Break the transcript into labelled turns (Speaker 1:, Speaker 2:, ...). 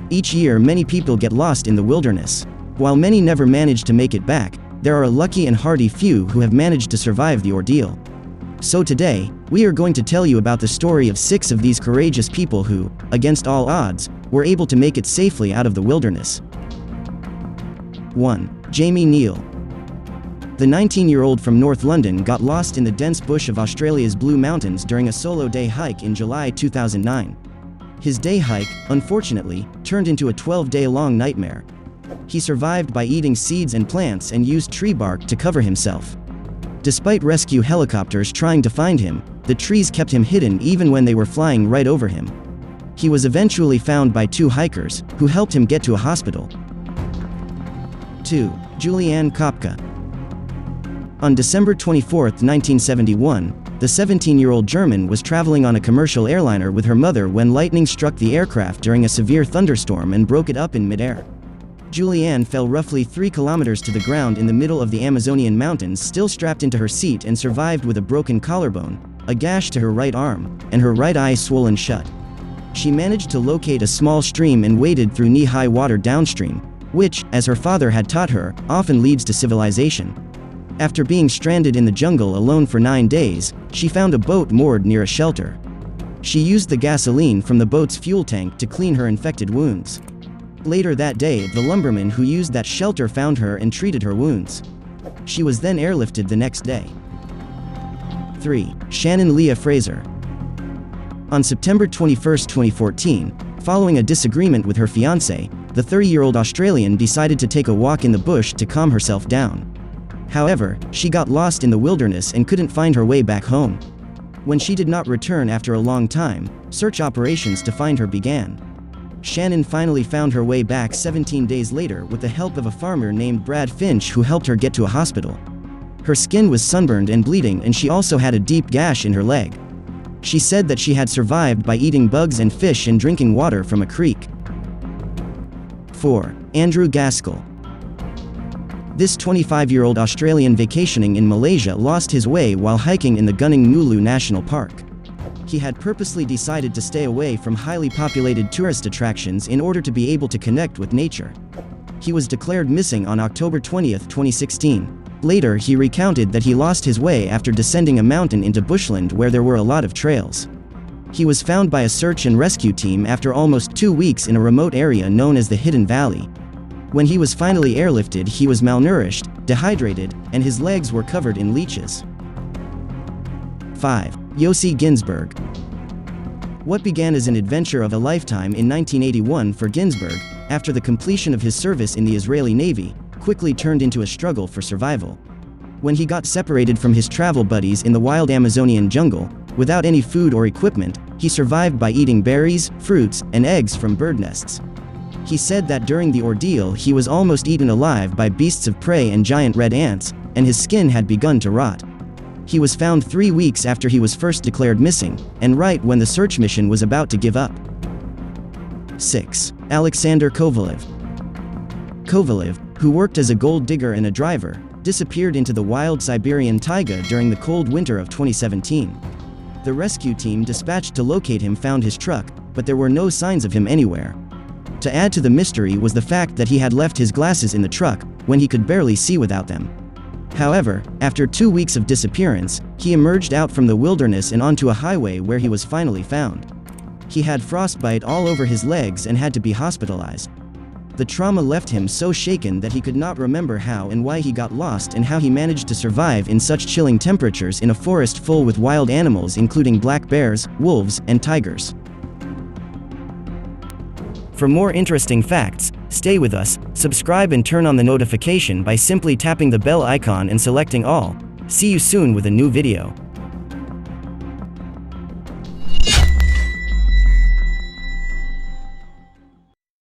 Speaker 1: Each year, many people get lost in the wilderness. While many never manage to make it back, there are a lucky and hardy few who have managed to survive the ordeal. So today, we are going to tell you about the story of 6 of these courageous people who, against all odds, were able to make it safely out of the wilderness. 1. Jamie Neal. The 19-year-old from North London got lost in the dense bush of Australia's Blue Mountains during a solo day hike in July 2009. His day hike, unfortunately, turned into a 12-day-long nightmare. He survived by eating seeds and plants and used tree bark to cover himself. Despite rescue helicopters trying to find him, the trees kept him hidden even when they were flying right over him. He was eventually found by 2 hikers, who helped him get to a hospital. 2. Julianne Koppa. On December 24, 1971, the 17-year-old German was traveling on a commercial airliner with her mother when lightning struck the aircraft during a severe thunderstorm and broke it up in midair. Julianne fell roughly 3 kilometers to the ground in the middle of the Amazonian mountains, still strapped into her seat, and survived with a broken collarbone, a gash to her right arm, and her right eye swollen shut. She managed to locate a small stream and waded through knee-high water downstream, which, as her father had taught her, often leads to civilization. After being stranded in the jungle alone for 9 days, she found a boat moored near a shelter. She used the gasoline from the boat's fuel tank to clean her infected wounds. Later that day, the lumberman who used that shelter found her and treated her wounds. She was then airlifted the next day. 3. Shannon Fraser. On September 21, 2014, following a disagreement with her fiancé, the 30-year-old Australian decided to take a walk in the bush to calm herself down. However, she got lost in the wilderness and couldn't find her way back home. When she did not return after a long time, search operations to find her began. Shannon finally found her way back 17 days later with the help of a farmer named Brad Finch, who helped her get to a hospital. Her skin was sunburned and bleeding, and she also had a deep gash in her leg. She said that she had survived by eating bugs and fish and drinking water from a creek. 4. Andrew Gaskell. This 25-year-old Australian vacationing in Malaysia lost his way while hiking in the Gunung Ngulu National Park. He had purposely decided to stay away from highly populated tourist attractions in order to be able to connect with nature. He was declared missing on October 20, 2016. Later, he recounted that he lost his way after descending a mountain into bushland where there were a lot of trails. He was found by a search and rescue team after almost 2 weeks in a remote area known as the Hidden Valley. When he was finally airlifted, he was malnourished, dehydrated, and his legs were covered in leeches. 5. Yossi Ginsberg. What began as an adventure of a lifetime in 1981 for Ginsberg, after the completion of his service in the Israeli Navy, quickly turned into a struggle for survival. When he got separated from his travel buddies in the wild Amazonian jungle, without any food or equipment, he survived by eating berries, fruits, and eggs from bird nests. He said that during the ordeal he was almost eaten alive by beasts of prey and giant red ants, and his skin had begun to rot. He was found 3 weeks after he was first declared missing, and right when the search mission was about to give up. 6. Alexander Kovalev. Kovalev, who worked as a gold digger and a driver, disappeared into the wild Siberian taiga during the cold winter of 2017. The rescue team dispatched to locate him found his truck, but there were no signs of him anywhere. To add to the mystery was the fact that he had left his glasses in the truck, when he could barely see without them. However, after 2 weeks of disappearance, he emerged out from the wilderness and onto a highway where he was finally found. He had frostbite all over his legs and had to be hospitalized. The trauma left him so shaken that he could not remember how and why he got lost and how he managed to survive in such chilling temperatures in a forest full with wild animals including black bears, wolves, and tigers. For more interesting facts, stay with us, subscribe and turn on the notification by simply tapping the bell icon and selecting all. See you soon with a new video.